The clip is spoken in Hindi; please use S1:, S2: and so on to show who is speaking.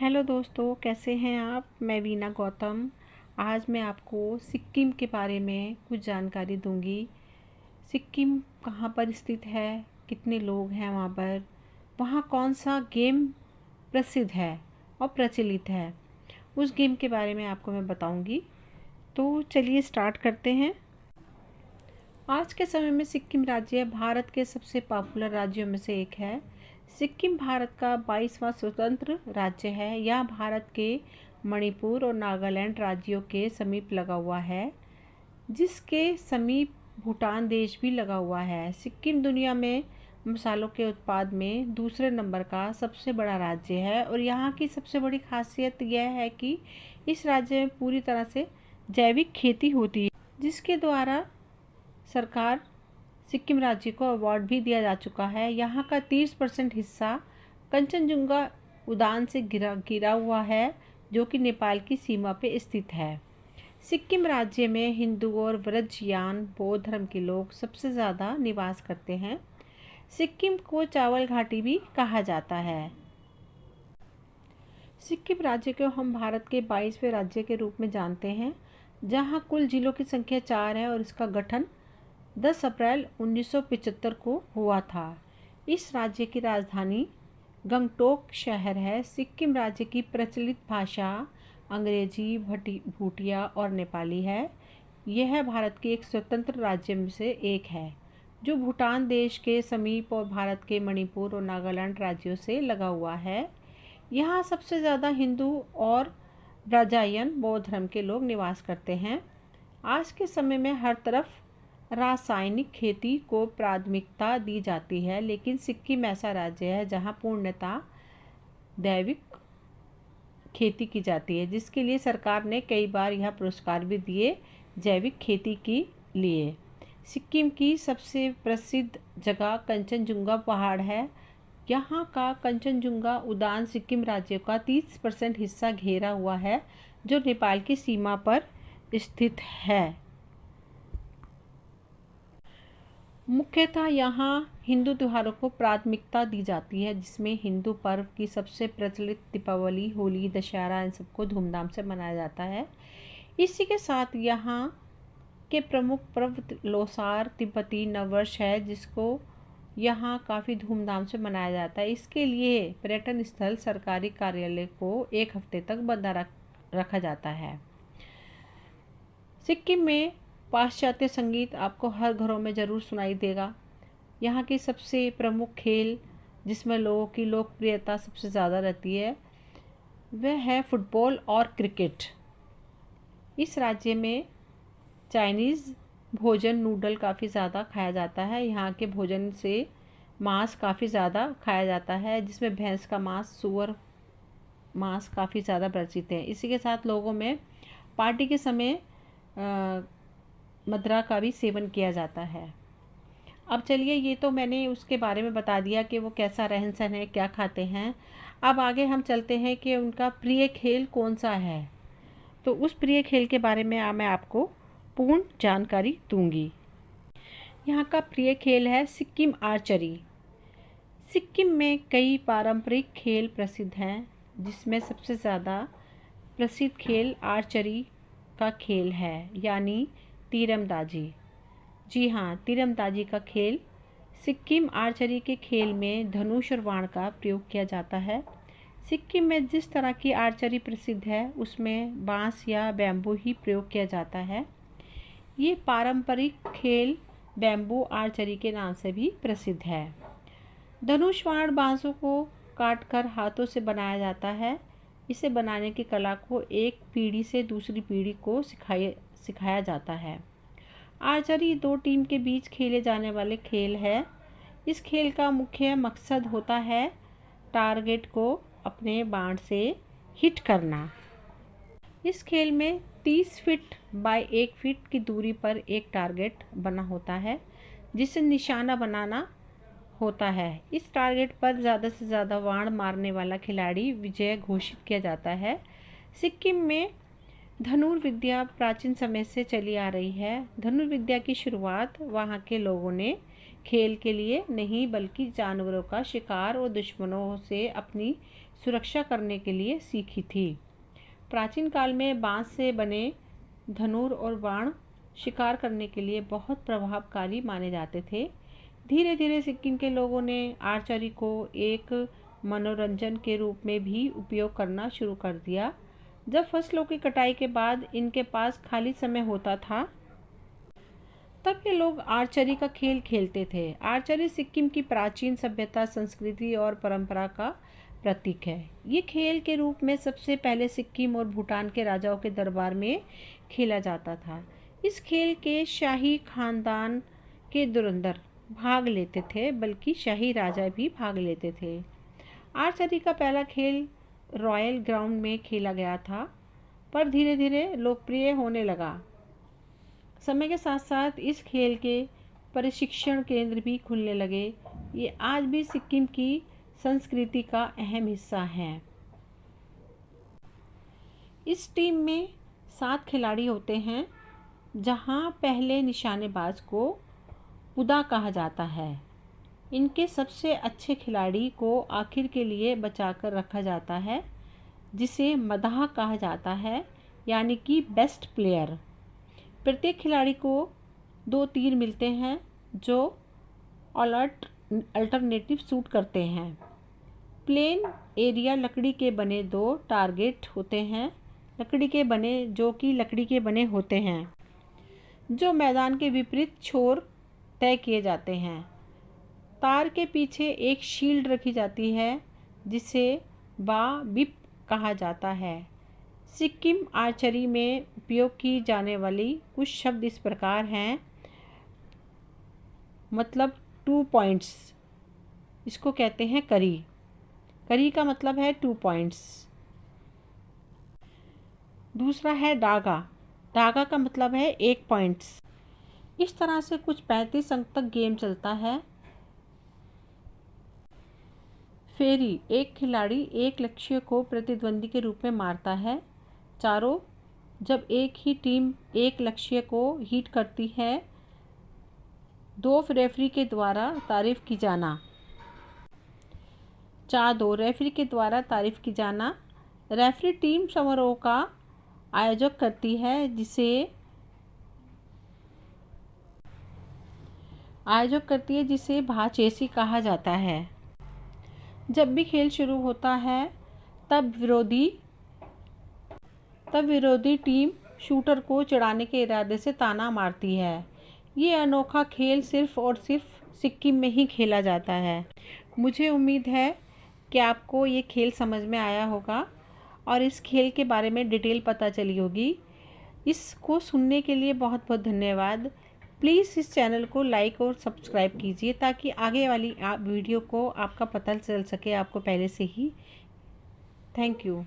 S1: हेलो दोस्तों, कैसे हैं आप। मैं वीना गौतम। आज मैं आपको सिक्किम के बारे में कुछ जानकारी दूंगी। सिक्किम कहाँ पर स्थित है, कितने लोग हैं वहाँ कौन सा गेम प्रसिद्ध है और प्रचलित है, उस गेम के बारे में आपको मैं बताऊंगी। तो चलिए स्टार्ट करते हैं। आज के समय में सिक्किम राज्य भारत के सबसे पॉपुलर राज्यों में से एक है। सिक्किम भारत का 22वां स्वतंत्र राज्य है। यह भारत के मणिपुर और नागालैंड राज्यों के समीप लगा हुआ है, जिसके समीप भूटान देश भी लगा हुआ है। सिक्किम दुनिया में मसालों के उत्पाद में दूसरे नंबर का सबसे बड़ा राज्य है और यहाँ की सबसे बड़ी खासियत यह है कि इस राज्य में पूरी तरह से जैविक खेती होती है, जिसके द्वारा सरकार सिक्किम राज्य को अवार्ड भी दिया जा चुका है। यहाँ का 30% हिस्सा कंचनजुंगा उद्यान से घिरा हुआ है, जो कि नेपाल की सीमा पर स्थित है। सिक्किम राज्य में हिंदू और व्रजयान बौद्ध धर्म के लोग सबसे ज़्यादा निवास करते हैं। सिक्किम को चावल घाटी भी कहा जाता है। सिक्किम राज्य को हम भारत के 22वें राज्य के रूप में जानते हैं, जहाँ कुल जिलों की संख्या 4 है और इसका गठन 10 अप्रैल 1975 को हुआ था। इस राज्य की राजधानी गंगटोक शहर है। सिक्किम राज्य की प्रचलित भाषा अंग्रेजी, भूटिया और नेपाली है। यह भारत के एक स्वतंत्र राज्य में से एक है, जो भूटान देश के समीप और भारत के मणिपुर और नागालैंड राज्यों से लगा हुआ है। यहाँ सबसे ज़्यादा हिंदू और ब्रजायन बौद्ध धर्म के लोग निवास करते हैं। आज के समय में हर तरफ रासायनिक खेती को प्राथमिकता दी जाती है, लेकिन सिक्किम ऐसा राज्य है जहाँ पूर्णतः जैविक खेती की जाती है, जिसके लिए सरकार ने कई बार यह पुरस्कार भी दिए जैविक खेती के लिए। सिक्किम की सबसे प्रसिद्ध जगह कंचनजुंगा पहाड़ है। यहाँ का कंचनजुंगा उद्यान सिक्किम राज्य का 30% हिस्सा घेरा हुआ है, जो नेपाल की सीमा पर स्थित है। मुख्यतः यहाँ हिंदू त्योहारों को प्राथमिकता दी जाती है, जिसमें हिंदू पर्व की सबसे प्रचलित दीपावली, होली, दशहरा, इन सबको धूमधाम से मनाया जाता है। इसी के साथ यहाँ के प्रमुख पर्व लोसार, तिब्बती नववर्ष है, जिसको यहाँ काफ़ी धूमधाम से मनाया जाता है। इसके लिए पर्यटन स्थल, सरकारी कार्यालय को एक हफ्ते तक बंद रखा जाता है। सिक्किम में पाश्चात्य संगीत आपको हर घरों में ज़रूर सुनाई देगा। यहाँ की सबसे प्रमुख खेल, जिसमें लोगों की लोकप्रियता सबसे ज़्यादा रहती है, वह है फुटबॉल और क्रिकेट। इस राज्य में चाइनीज़ भोजन, नूडल काफ़ी ज़्यादा खाया जाता है। यहाँ के भोजन से मांस काफ़ी ज़्यादा खाया जाता है, जिसमें भैंस का मांस, सूअर मांस काफ़ी ज़्यादा प्रचलित है। इसी के साथ लोगों में पार्टी के समय मदिरा का भी सेवन किया जाता है। अब चलिए, ये तो मैंने उसके बारे में बता दिया कि वो कैसा रहन सहन है, क्या खाते हैं। अब आगे हम चलते हैं कि उनका प्रिय खेल कौन सा है। तो उस प्रिय खेल के बारे में मैं आपको पूर्ण जानकारी दूंगी। यहाँ का प्रिय खेल है सिक्किम आर्चरी। सिक्किम में कई पारंपरिक खेल प्रसिद्ध हैं, जिसमें सबसे ज़्यादा प्रसिद्ध खेल आर्चरी का खेल है, यानी तीरंदाजी। जी हाँ, तीरंदाजी का खेल। सिक्किम आर्चरी के खेल में धनुष और बाण का प्रयोग किया जाता है। सिक्किम में जिस तरह की आर्चरी प्रसिद्ध है, उसमें बांस या बैम्बू ही प्रयोग किया जाता है। ये पारंपरिक खेल बैम्बू आर्चरी के नाम से भी प्रसिद्ध है। धनुष बाण बांसों को काटकर हाथों से बनाया जाता है। इसे बनाने की कला को एक पीढ़ी से दूसरी पीढ़ी को सिखाया जाता है। आर्चरी 2 टीम के बीच खेले जाने वाले खेल है। इस खेल का मुख्य मकसद होता है टारगेट को अपने बाण से हिट करना। इस खेल में 30 फीट बाय 1 फीट की दूरी पर एक टारगेट बना होता है, जिसे निशाना बनाना होता है। इस टारगेट पर ज़्यादा से ज़्यादा बाण मारने वाला खिलाड़ी विजय घोषित किया जाता है। सिक्किम में धनुर्विद्या प्राचीन समय से चली आ रही है। धनुर्विद्या की शुरुआत वहाँ के लोगों ने खेल के लिए नहीं, बल्कि जानवरों का शिकार और दुश्मनों से अपनी सुरक्षा करने के लिए सीखी थी। प्राचीन काल में बांस से बने धनुर और बाण शिकार करने के लिए बहुत प्रभावकारी माने जाते थे। धीरे धीरे सिक्किम के लोगों ने आर्चरी को एक मनोरंजन के रूप में भी उपयोग करना शुरू कर दिया। जब फसलों की कटाई के बाद इनके पास खाली समय होता था, तब ये लोग आर्चरी का खेल खेलते थे। आर्चरी सिक्किम की प्राचीन सभ्यता, संस्कृति और परंपरा का प्रतीक है। ये खेल के रूप में सबसे पहले सिक्किम और भूटान के राजाओं के दरबार में खेला जाता था। इस खेल के शाही खानदान के धुरंधर भाग लेते थे, बल्कि शाही राजा भी भाग लेते थे। आर्चरी का पहला खेल रॉयल ग्राउंड में खेला गया था, पर धीरे धीरे लोकप्रिय होने लगा। समय के साथ साथ इस खेल के प्रशिक्षण केंद्र भी खुलने लगे। ये आज भी सिक्किम की संस्कृति का अहम हिस्सा है। इस टीम में 7 खिलाड़ी होते हैं, जहां पहले निशानेबाज को पुदा कहा जाता है। इनके सबसे अच्छे खिलाड़ी को आखिर के लिए बचाकर रखा जाता है, जिसे मदाह कहा जाता है, यानी कि बेस्ट प्लेयर। प्रत्येक खिलाड़ी को 2 तीर मिलते हैं जो अल्टरनेटिव शूट करते हैं। प्लेन एरिया लकड़ी के बने 2 टारगेट होते हैं, जो कि लकड़ी के बने होते हैं, जो मैदान के विपरीत छोर तय किए जाते हैं। तार के पीछे एक शील्ड रखी जाती है, जिसे बिप कहा जाता है। सिक्किम आर्चरी में उपयोग की जाने वाली कुछ शब्द इस प्रकार हैं, मतलब 2 पॉइंट्स, इसको कहते हैं करी। करी का मतलब है 2 पॉइंट्स। दूसरा है डागा। डागा का मतलब है 1 पॉइंट्स। इस तरह से कुछ 35 अंक तक गेम चलता है। फेरी, एक खिलाड़ी एक लक्ष्य को प्रतिद्वंदी के रूप में मारता है। चारों, जब एक ही टीम एक लक्ष्य को हिट करती है, 2 रेफरी के द्वारा तारीफ की जाना। 4-2, रेफरी के द्वारा तारीफ की जाना। रेफरी टीम समारोह का आयोजक करती है, जिसे भाचेसी कहा जाता है। जब भी खेल शुरू होता है, तब विरोधी टीम शूटर को चिढ़ाने के इरादे से ताना मारती है। ये अनोखा खेल सिर्फ और सिर्फ सिक्किम में ही खेला जाता है। मुझे उम्मीद है कि आपको ये खेल समझ में आया होगा और इस खेल के बारे में डिटेल पता चली होगी। इसको सुनने के लिए बहुत बहुत धन्यवाद। प्लीज़ इस चैनल को लाइक और सब्सक्राइब कीजिए, ताकि आगे वाली वीडियो को आपका पता चल सके आपको पहले से ही। Thank you.